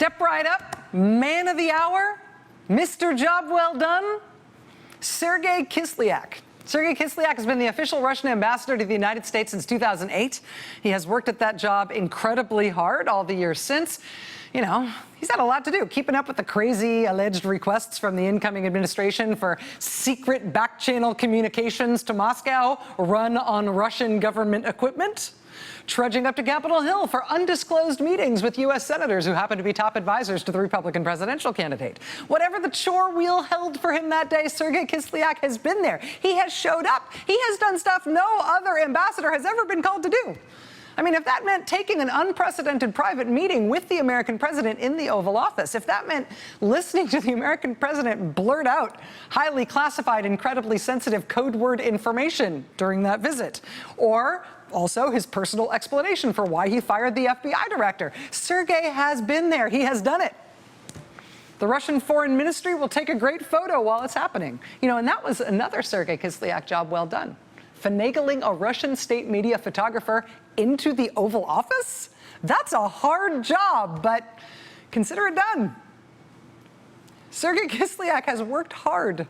Step right up, man of the hour, Mr. Job Well Done, Sergey Kislyak. Sergey Kislyak has been the official Russian ambassador to the United States since 2008. He has worked at that job incredibly hard all the years since. You know, he's had a lot to do, keeping up with the crazy alleged requests from the incoming administration for secret back-channel communications to Moscow run on Russian government equipment, trudging up to Capitol Hill for undisclosed meetings with U.S. senators who happen to be top advisors to the Republican presidential candidate. Whatever the chore wheel held for him that day, Sergey Kislyak has been there. He has showed up. He has done stuff no other ambassador has ever been called to do. I mean, if that meant taking an unprecedented private meeting with the American president in the Oval Office, if that meant listening to the American president blurt out highly classified, incredibly sensitive code word information during that visit, or also his personal explanation for why he fired the FBI director, Sergey has been there. He has done it. The Russian Foreign Ministry will take a great photo while it's happening. You know, and that was another Sergey Kislyak job well done. Finagling a Russian state media photographer into the Oval Office? That's a hard job, but consider it done. Sergey Kislyak has worked hard,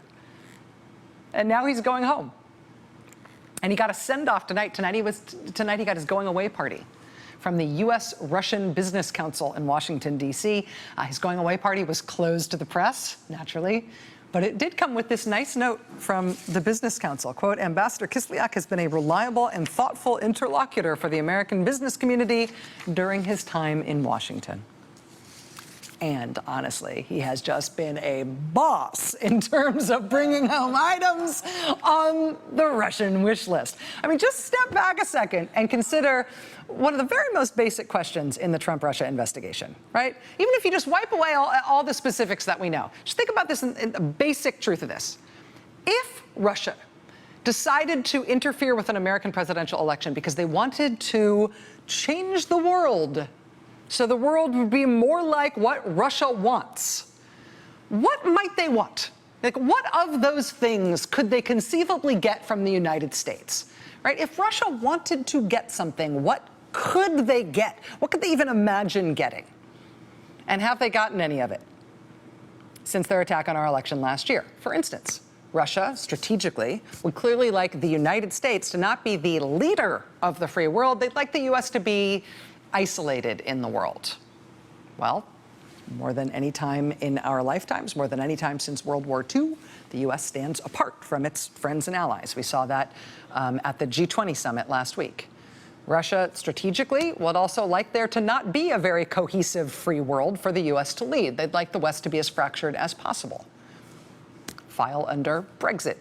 and now he's going home. And he got a send-off tonight. Tonight he got his going-away party from the U.S.-Russian Business Council in Washington, D.C. His going-away party was closed to the press, naturally. But it did come with this nice note from the Business Council. Quote, Ambassador Kislyak has been a reliable and thoughtful interlocutor for the American business community during his time in Washington. And honestly, he has just been a boss in terms of bringing home items on the Russian wish list. I mean, just step back a second and consider one of the very most basic questions in the Trump-Russia investigation, right? Even if you just wipe away all the specifics that we know, just think about this in the basic truth of this. If Russia decided to interfere with an American presidential election because they wanted to change the world so the world would be more like what Russia wants, what might they want? Like, what of those things could they conceivably get from the United States, right? If Russia wanted to get something, what could they get? What could they even imagine getting? And have they gotten any of it since their attack on our election last year? For instance, Russia, strategically, would clearly like the United States to not be the leader of the free world. They'd like the U.S. to be isolated in the world. Well, more than any time in our lifetimes, more than any time since World War II, the U.S. stands apart from its friends and allies. We saw that at the G20 summit last week. Russia, strategically, would also like there to not be a very cohesive free world for the U.S. to lead. They'd like the West to be as fractured as possible. File under Brexit.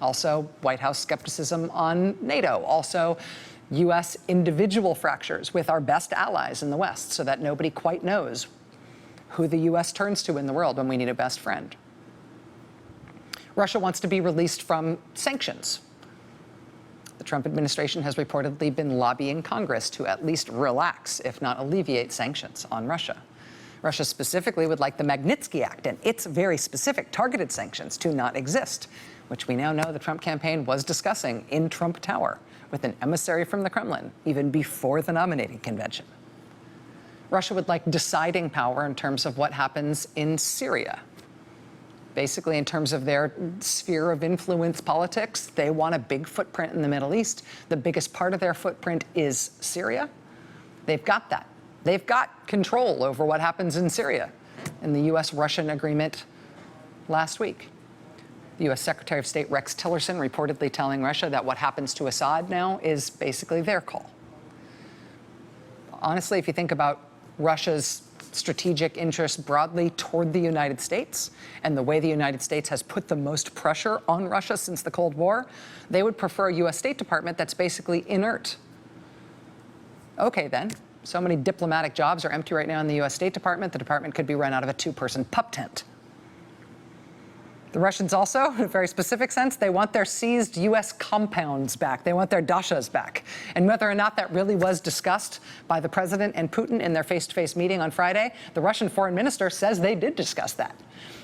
Also, White House skepticism on NATO. Also, U.S. individual fractures with our best allies in the West so that nobody quite knows who the U.S. turns to in the world when we need a best friend. Russia wants to be released from sanctions. The Trump administration has reportedly been lobbying Congress to at least relax, if not alleviate, sanctions on Russia. Russia specifically would like the Magnitsky Act and its very specific targeted sanctions to not exist, which we now know the Trump campaign was discussing in Trump Tower with an emissary from the Kremlin, even before the nominating convention. Russia would like deciding power in terms of what happens in Syria. Basically, in terms of their sphere of influence politics, they want a big footprint in the Middle East. The biggest part of their footprint is Syria. They've got that. They've got control over what happens in Syria in the U.S.-Russian agreement last week. The U.S. Secretary of State Rex Tillerson reportedly telling Russia that what happens to Assad now is basically their call. Honestly, if you think about Russia's strategic interests broadly toward the United States and the way the United States has put the most pressure on Russia since the Cold War, they would prefer a U.S. State Department that's basically inert. Okay, then. So many diplomatic jobs are empty right now in the U.S. State Department. The department could be run out of a two-person pup tent. The Russians also, in a very specific sense, they want their seized U.S. compounds back. They want their dachas back. And whether or not that really was discussed by the president and Putin in their face-to-face meeting on Friday, the Russian foreign minister says they did discuss that.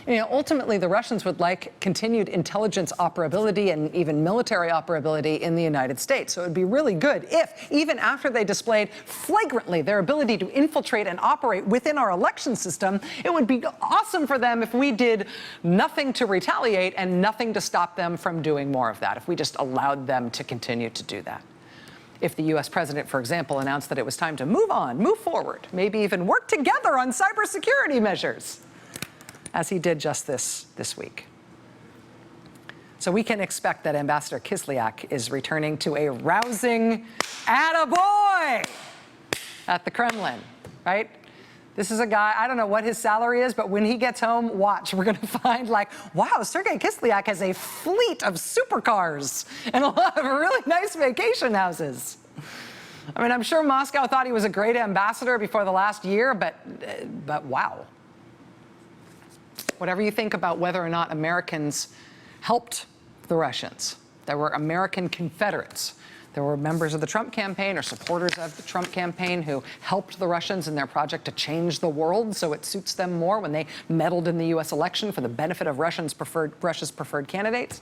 You know, ultimately, the Russians would like continued intelligence operability and even military operability in the United States. So it would be really good if, even after they displayed flagrantly their ability to infiltrate and operate within our election system, it would be awesome for them if we did nothing to retaliate and nothing to stop them from doing more of that, if we just allowed them to continue to do that. If the U.S. president, for example, announced that it was time to move on, move forward, maybe even work together on cybersecurity measures, as he did just this week. So we can expect that Ambassador Kislyak is returning to a rousing attaboy at the Kremlin, right? This is a guy, I don't know what his salary is, but when he gets home, watch, we're going to find like, wow, Sergey Kislyak has a fleet of supercars and a lot of really nice vacation houses. I mean, I'm sure Moscow thought he was a great ambassador before the last year, but wow. Whatever you think about whether or not Americans helped the Russians, there were American Confederates. There were members of the Trump campaign or supporters of the Trump campaign who helped the Russians in their project to change the world so it suits them more when they meddled in the U.S. election for the benefit of Russia's preferred candidates.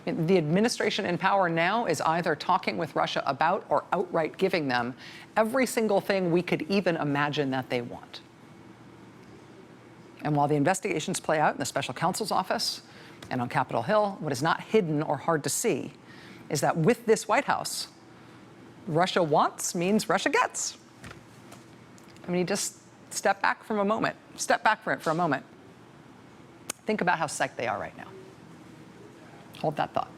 I mean, the administration in power now is either talking with Russia about or outright giving them every single thing we could even imagine that they want. And while the investigations play out in the special counsel's office and on Capitol Hill, what is not hidden or hard to see is that with this White House, Russia wants means Russia gets. I mean, you just step back from a moment. Step back for a moment. Think about how psyched they are right now. Hold that thought.